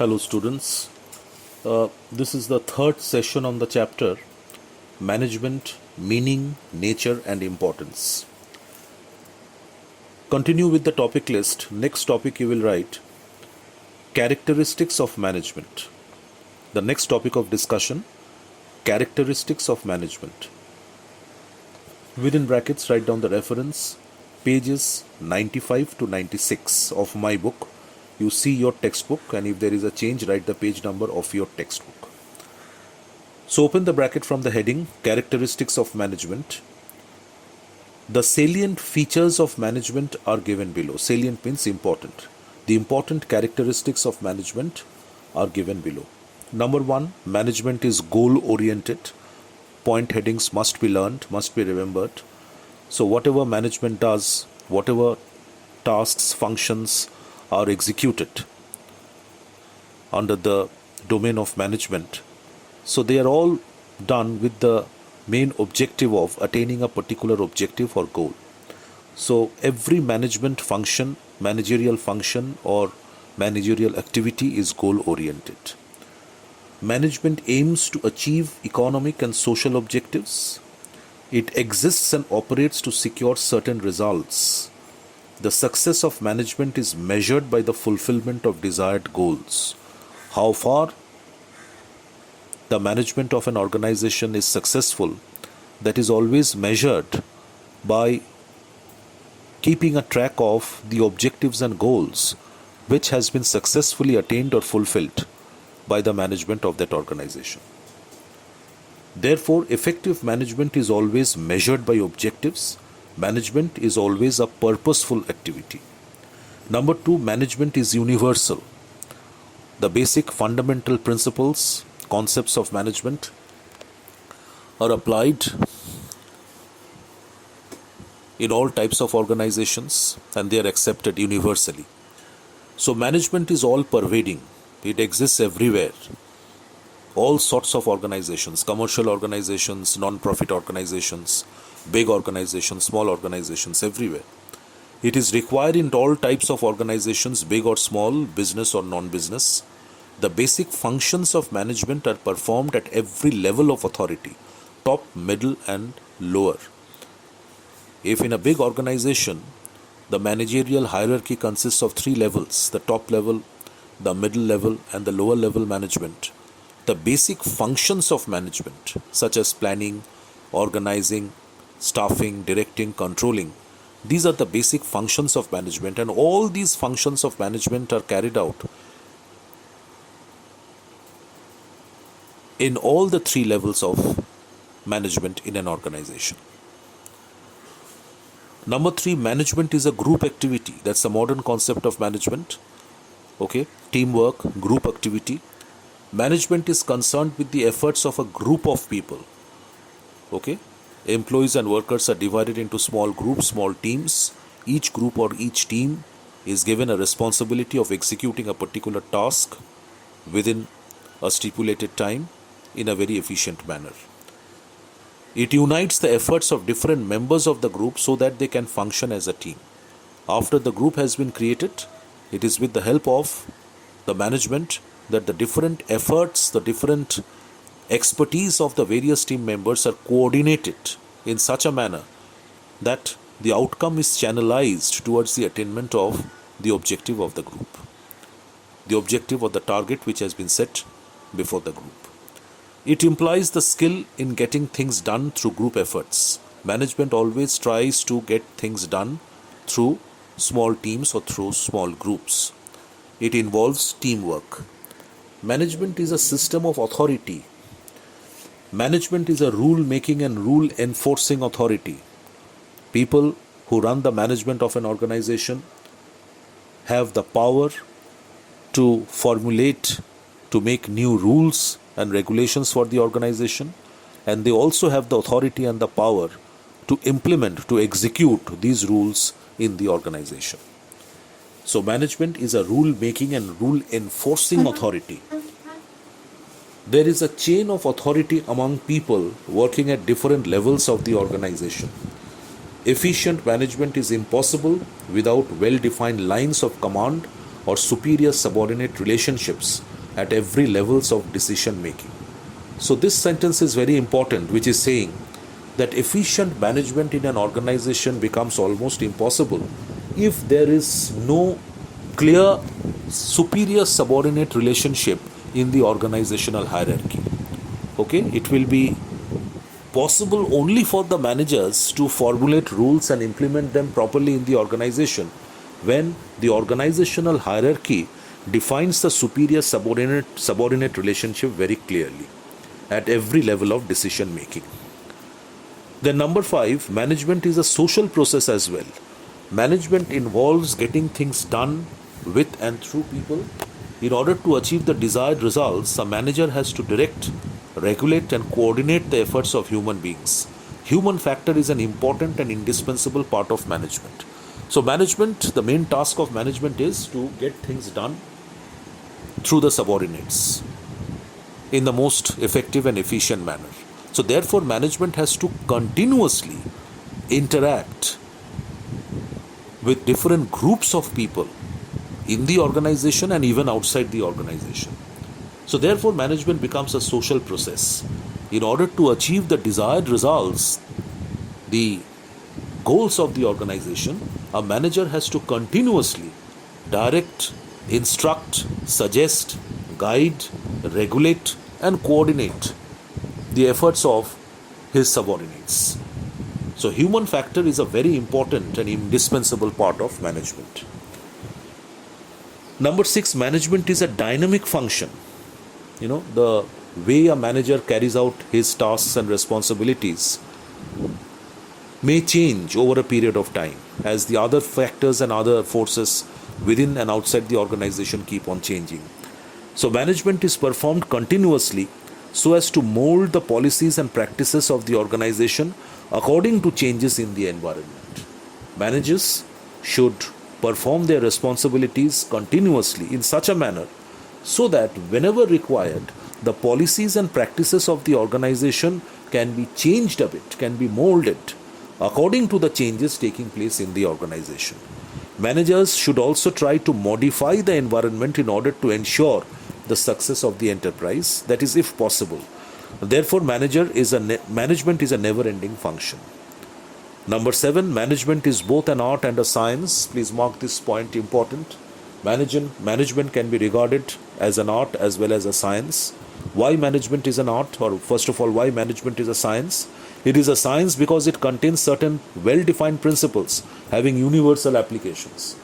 Hello students, this is the third session on the chapter Management, Meaning, Nature and Importance. Continue with the topic list. Next topic you will write Characteristics of Management. The next topic of discussion, Characteristics of Management. Within brackets write down the reference, pages 95 to 96 of my book. You see your textbook, and if there is a change, write the page number of your textbook. So open the bracket from the heading Characteristics of Management. The salient features of management are given below. Salient means important. The important characteristics of management are given below. Number 1, management is goal oriented. Point headings must be learned, must be remembered. So whatever management does, whatever tasks, functions are executed under the domain of management, so they are all done with the main objective of attaining a particular objective or goal. So every management function, managerial function or managerial activity is goal oriented. Management aims to achieve economic and social objectives. It exists and operates to secure certain results. The success of management is measured by the fulfillment of desired goals. How far the management of an organization is successful, that is always measured by keeping a track of the objectives and goals which has been successfully attained or fulfilled by the management of that organization. Therefore, effective management is always measured by objectives. Management is always a purposeful activity. Number 2, management is universal. The basic fundamental principles, concepts of management are applied in all types of organizations and they are accepted universally. So management is all pervading. It exists everywhere. All sorts of organizations, commercial organizations, non-profit organizations, big organizations, small organizations, everywhere. It is required in all types of organizations, big or small, business or non-business. The basic functions of management are performed at every level of authority, top, middle and lower. If in a big organization, the managerial hierarchy consists of 3 levels, the top level, the middle level and the lower level management, the basic functions of management such as planning, organizing, staffing, directing, controlling, these are the basic functions of management, and all these functions of management are carried out in all the 3 levels of management in an organization. Number 3, management is a group activity. That's a modern concept of management. Okay, teamwork, group activity. Management is concerned with the efforts of a group of people. Okay, employees and workers are divided into small groups, small teams. Each group or each team is given a responsibility of executing a particular task within a stipulated time in a very efficient manner. It unites the efforts of different members of the group so that they can function as a team. After the group has been created, it is with the help of the management that the different efforts, the different expertise of the various team members are coordinated in such a manner that the outcome is channelized towards the attainment of the objective of the group, the objective or the target which has been set before the group. It implies the skill in getting things done through group efforts. Management always tries to get things done through small teams or through small groups. It involves teamwork. Management is a system of authority. Management is a rule-making and rule-enforcing authority. People who run the management of an organization have the power to formulate, to make new rules and regulations for the organization, and they also have the authority and the power to implement, to execute these rules in the organization. So management is a rule-making and rule-enforcing authority. There is a chain of authority among people working at different levels of the organization. Efficient management is impossible without well-defined lines of command or superior subordinate relationships at every levels of decision making. So this sentence is very important, which is saying that efficient management in an organization becomes almost impossible if there is no clear superior subordinate relationship in the organizational hierarchy. Okay, it will be possible only for the managers to formulate rules and implement them properly in the organization when the organizational hierarchy defines the superior subordinate relationship very clearly at every level of decision making. Then number 5, management is a social process as well. Management involves getting things done with and through people. In order to achieve the desired results, a manager has to direct, regulate and coordinate the efforts of human beings. Human factor is an important and indispensable part of management. So management, the main task of management is to get things done through the subordinates in the most effective and efficient manner. So therefore, management has to continuously interact with different groups of people in the organization and even outside the organization. So therefore, management becomes a social process. In order to achieve the desired results, the goals of the organization, a manager has to continuously direct, instruct, suggest, guide, regulate and coordinate the efforts of his subordinates. So human factor is a very important and indispensable part of management. Number 6, management is a dynamic function. The way a manager carries out his tasks and responsibilities may change over a period of time as the other factors and other forces within and outside the organization keep on changing. So management is performed continuously so as to mold the policies and practices of the organization according to changes in the environment. Managers should perform their responsibilities continuously in such a manner so that whenever required, the policies and practices of the organization can be changed a bit, can be molded according to the changes taking place in the organization. Managers should also try to modify the environment in order to ensure the success of the enterprise, that is, if possible. Therefore, management is a never-ending function. Number 7, management is both an art and a science. Please mark this point important. Management can be regarded as an art as well as a science. Why management is an art, or first of all, why management is a science? It is a science because it contains certain well-defined principles having universal applications.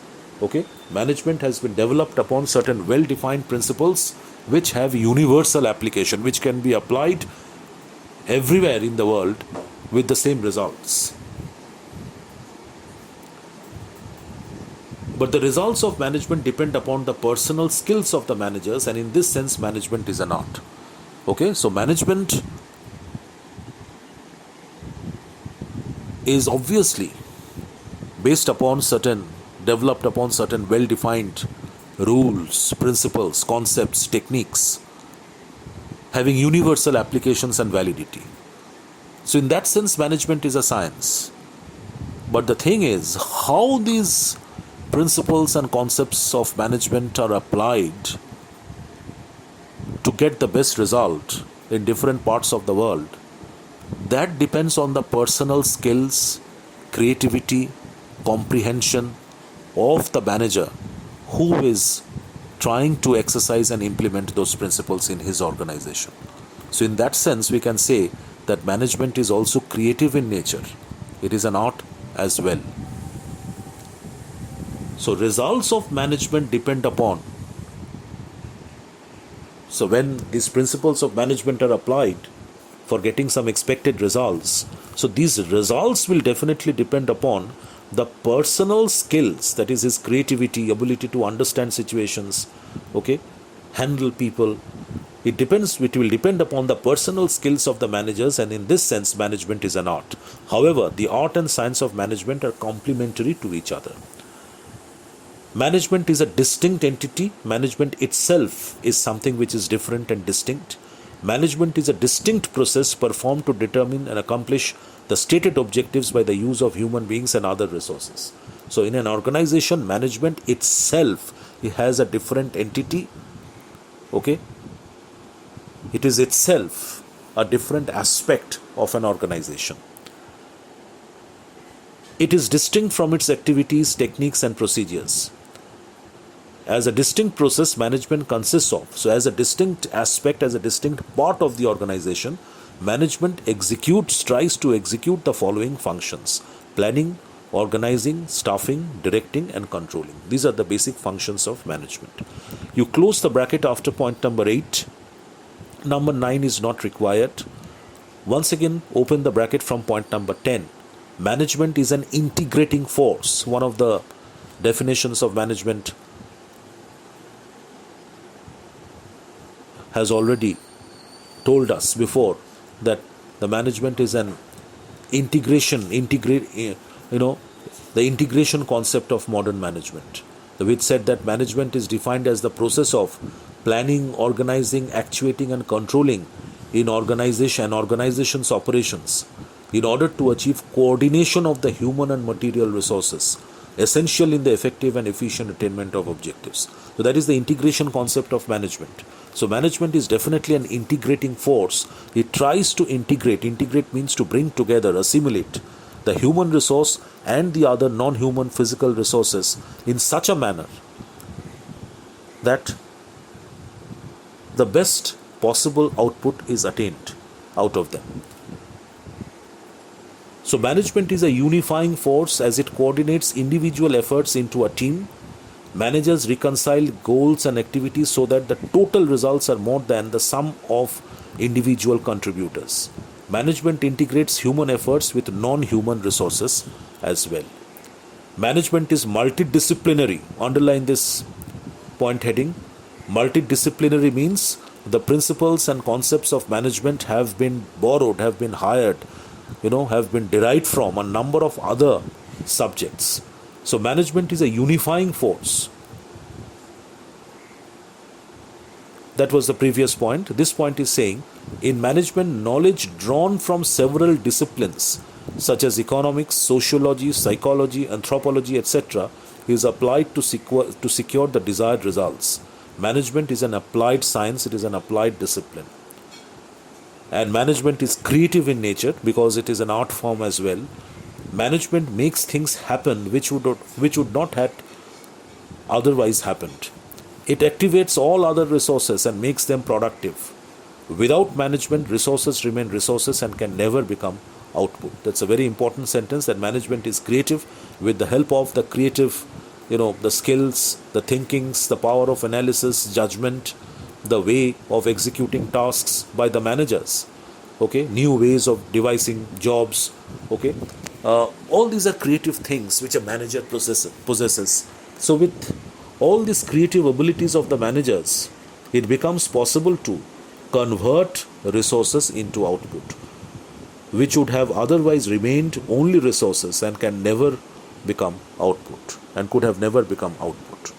Okay, management has been developed upon certain well-defined principles which have universal application, which can be applied everywhere in the world with the same results. But the results of management depend upon the personal skills of the managers, and in this sense, management is an art. Okay, so management is obviously developed upon certain well-defined rules, principles, concepts, techniques, having universal applications and validity. So in that sense, management is a science. But the thing is, how these principles and concepts of management are applied to get the best result in different parts of the world, that depends on the personal skills, creativity, comprehension of the manager who is trying to exercise and implement those principles in his organization. So in that sense, we can say that management is also creative in nature. It is an art as well. So results of management depend upon. So when these principles of management are applied for getting some expected results, so these results will definitely depend upon the personal skills, that is his creativity, ability to understand situations, okay, handle people. It will depend upon the personal skills of the managers, and in this sense, management is an art. However, the art and science of management are complementary to each other. Management is a distinct entity. Management itself is something which is different and distinct. Management is a distinct process performed to determine and accomplish the stated objectives by the use of human beings and other resources. So in an organization, management itself, it has a different entity Okay? It is itself a different aspect of an organization. It is distinct from its activities, techniques, and procedures. As a distinct process, management consists of. So, as a distinct aspect, as a distinct part of the organization, management tries to execute the following functions: planning, organizing, staffing, directing, and controlling. These are the basic functions of management. You close the bracket after point number 8. Number 9 is not required. Once again, open the bracket from point number 10. Management is an integrating force. One of the definitions of management has already told us before that the management is an the integration concept of modern management, which said that management is defined as the process of planning, organizing, actuating, and controlling in organization's operations in order to achieve coordination of the human and material resources essential in the effective and efficient attainment of objectives. So that is the integration concept of management. So management is definitely an integrating force. It tries to integrate. Integrate means to bring together, assimilate the human resource and the other non-human physical resources in such a manner that the best possible output is attained out of them. So management is a unifying force as it coordinates individual efforts into a team. Managers reconcile goals and activities so that the total results are more than the sum of individual contributors. Management integrates human efforts with non-human resources as well. Management is multidisciplinary. Underline this point heading. Multidisciplinary means the principles and concepts of management have been borrowed, have been hired, have been derived from a number of other subjects. So management is a unifying force. That was the previous point. This point is saying, in management, knowledge drawn from several disciplines such as economics, sociology, psychology, anthropology, etc. is applied to secure the desired results. Management is an applied science, it is an applied discipline. And management is creative in nature because it is an art form as well. Management makes things happen which would not have otherwise happened. It activates all other resources and makes them productive. Without management, resources remain resources and can never become output. That's a very important sentence, that management is creative. With the help of the creative, the skills, the thinkings, the power of analysis, judgment, the way of executing tasks by the managers, new ways of devising jobs, all these are creative things which a manager possesses. So with all these creative abilities of the managers, it becomes possible to convert resources into output, which would have otherwise remained only resources and can never become output, and could have never become output.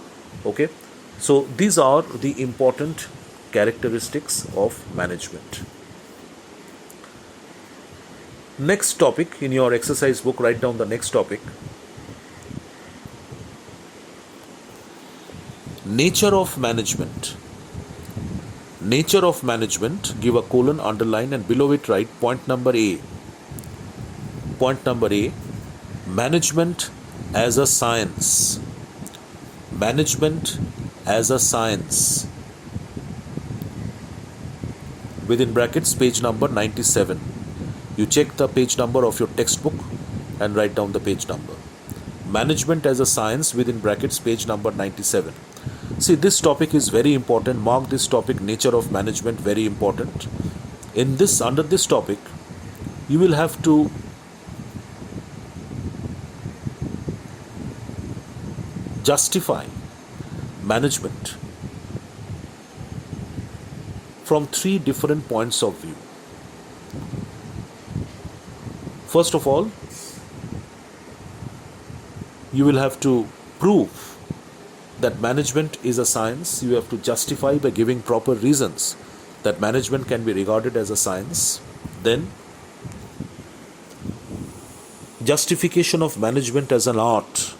So these are the important characteristics of management. Next topic in your exercise book, write down the next topic. Nature of management. Nature of management, give a colon, underline, and below it write point number A. Point number A, management as a science. Management as a science. Within brackets, page number 97. You check the page number of your textbook and write down the page number. Management as a science, within brackets, page number 97. See, this topic is very important. Mark this topic, nature of management, very important. Under this topic, you will have to justify management from 3 different points of view. First of all, you will have to prove that management is a science. You have to justify by giving proper reasons that management can be regarded as a science. Then, justification of management as an art.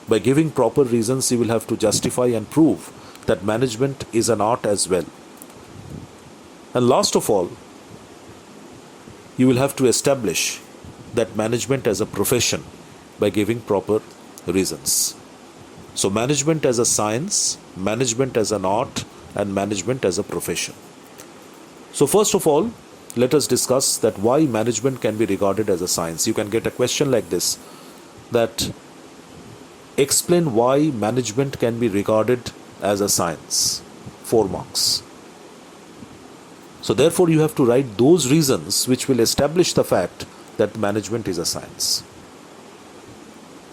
By giving proper reasons, you will have to justify and prove that management is an art as well. And last of all, you will have to establish that management as a profession by giving proper reasons. So management as a science, management as an art, and management as a profession. So first of all, let us discuss that why management can be regarded as a science. You can get a question like this, that explain why management can be regarded as a science. 4 marks. So therefore you have to write those reasons which will establish the fact that management is a science.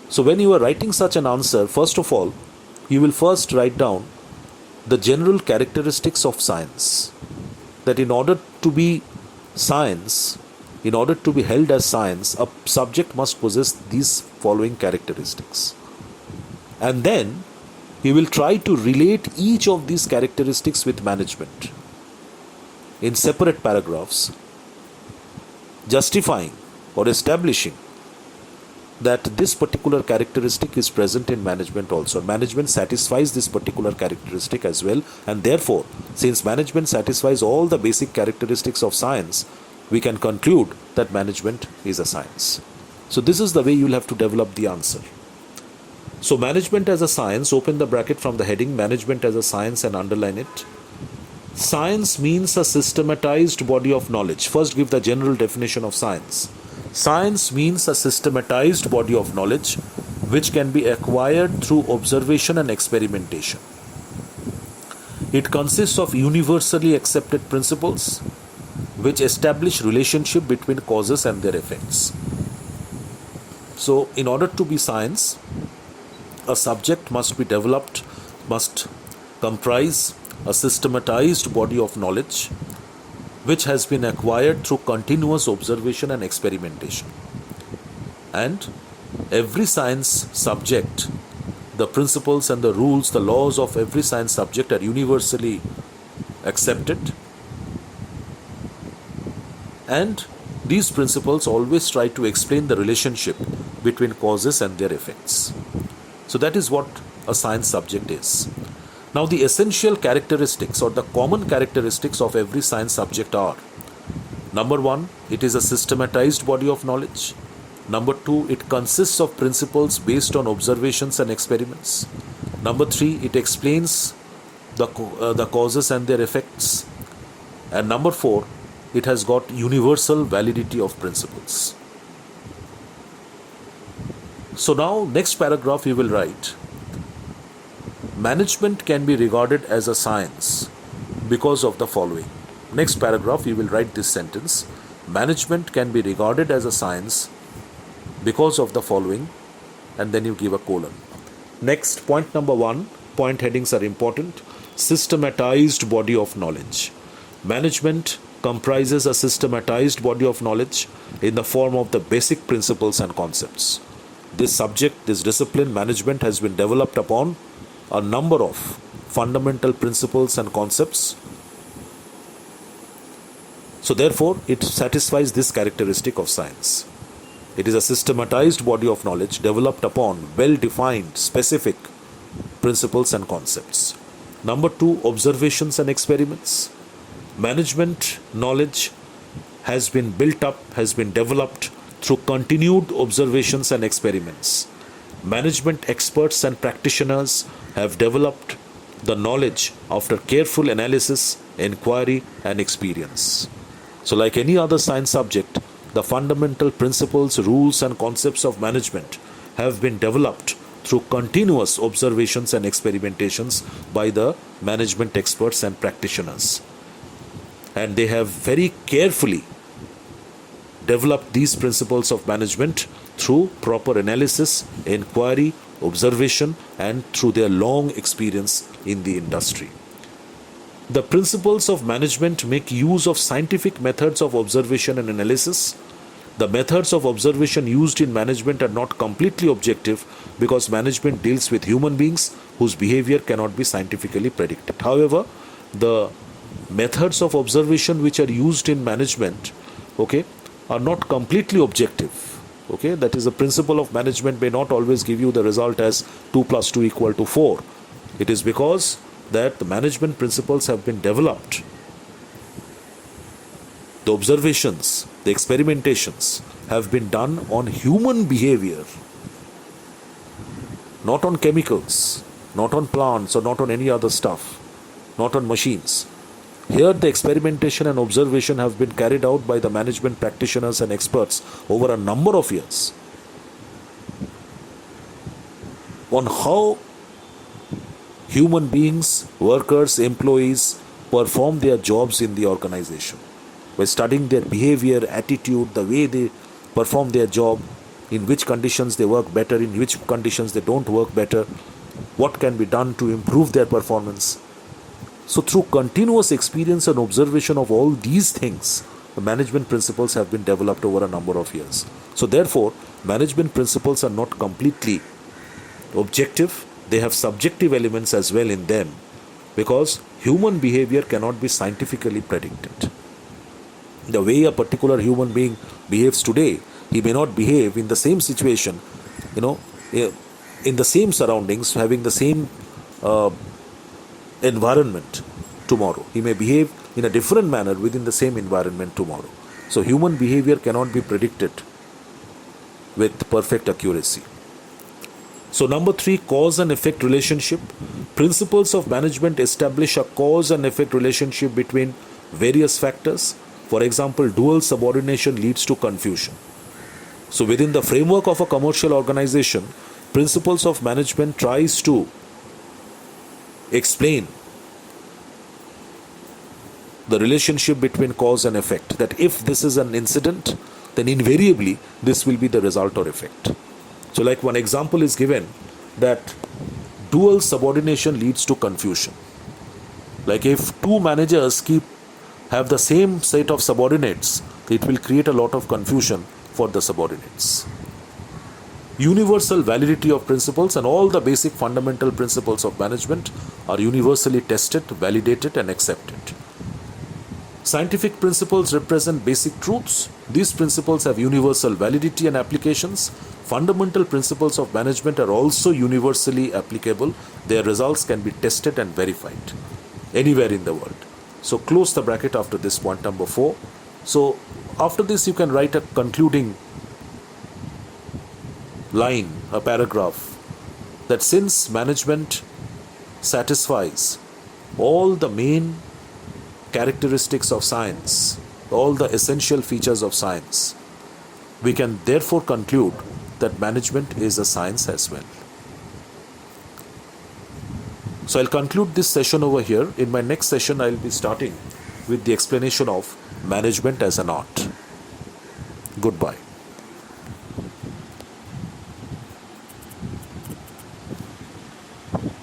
So when you are writing such an answer, first of all, you will first write down the general characteristics of science. That in order to be science, in order to be held as science, a subject must possess these following characteristics. And then you will try to relate each of these characteristics with management in separate paragraphs, justifying or establishing that this particular characteristic is present in management also. Management satisfies this particular characteristic as well, and therefore, since management satisfies all the basic characteristics of science, we can conclude that management is a science. So this is the way you'll have to develop the answer. So management as a science, open the bracket from the heading management as a science and underline it. Science means a systematized body of knowledge. First, give the general definition of science. Science means a systematized body of knowledge which can be acquired through observation and experimentation. It consists of universally accepted principles which establish relationship between causes and their effects. So, in order to be science, a subject must be developed, must comprise a systematized body of knowledge which has been acquired through continuous observation and experimentation. And every science subject, the principles and the rules, the laws of every science subject are universally accepted. And these principles always try to explain the relationship between causes and their effects. So that is what a science subject is. Now the essential characteristics or the common characteristics of every science subject are: number 1, it is a systematized body of knowledge. Number 2, it consists of principles based on observations and experiments. Number 3, it explains the causes and their effects. And number 4, it has got universal validity of principles. So now next paragraph you will write, management can be regarded as a science because of the following. Next paragraph you will write this sentence, management can be regarded as a science because of the following, and then you give a colon. Next, point number 1, point headings are important. Systematized body of knowledge. Management comprises a systematized body of knowledge in the form of the basic principles and concepts. This subject, this discipline, management, has been developed upon a number of fundamental principles and concepts. So therefore, it satisfies this characteristic of science. It is a systematized body of knowledge developed upon well-defined, specific principles and concepts. Number 2, observations and experiments. Management knowledge has been built up, has been developed through continued observations and experiments. Management experts and practitioners have developed the knowledge after careful analysis, inquiry, and experience. So like any other science subject, the fundamental principles, rules, and concepts of management have been developed through continuous observations and experimentations by the management experts and practitioners. And they have very carefully developed these principles of management through proper analysis, inquiry, observation, and through their long experience in the industry. The principles of management make use of scientific methods of observation and analysis. The methods of observation used in management are not completely objective because management deals with human beings whose behavior cannot be scientifically predicted. However, the methods of observation which are used in management, are not completely objective. That is, the principle of management may not always give you the result as 2 + 2 = 4. It is because that the management principles have been developed. The observations, the experimentations have been done on human behavior, not on chemicals, not on plants, or not on any other stuff, not on machines. Here, the experimentation and observation have been carried out by the management practitioners and experts over a number of years on how human beings, workers, employees perform their jobs in the organization. By studying their behavior, attitude, the way they perform their job, in which conditions they work better, in which conditions they don't work better, what can be done to improve their performance. So through continuous experience and observation of all these things, the management principles have been developed over a number of years. So therefore, management principles are not completely objective. They have subjective elements as well in them, because human behavior cannot be scientifically predicted. The way a particular human being behaves today, he may not behave in the same situation, in the same surroundings, having the same environment tomorrow. He may behave in a different manner within the same environment tomorrow. So human behavior cannot be predicted with perfect accuracy. So number 3, cause and effect relationship. Principles of management establish a cause and effect relationship between various factors. For example, dual subordination leads to confusion. So within the framework of a commercial organization, principles of management tries to explain the relationship between cause and effect, that if this is an incident, then invariably this will be the result or effect. So like one example is given, that dual subordination leads to confusion. Like if two managers have the same set of subordinates, it will create a lot of confusion for the subordinates. Universal validity of principles, and all the basic fundamental principles of management are universally tested, validated and accepted. Scientific principles represent basic truths. These principles have universal validity and applications. Fundamental principles of management are also universally applicable. Their results can be tested and verified anywhere in the world. So close the bracket after this point number 4. So after this you can write a concluding line, a paragraph, that since management satisfies all the main characteristics of science, all the essential features of science, we can therefore conclude that management is a science as well. So I'll conclude this session over here. In my next session, I'll be starting with the explanation of management as an art. Goodbye.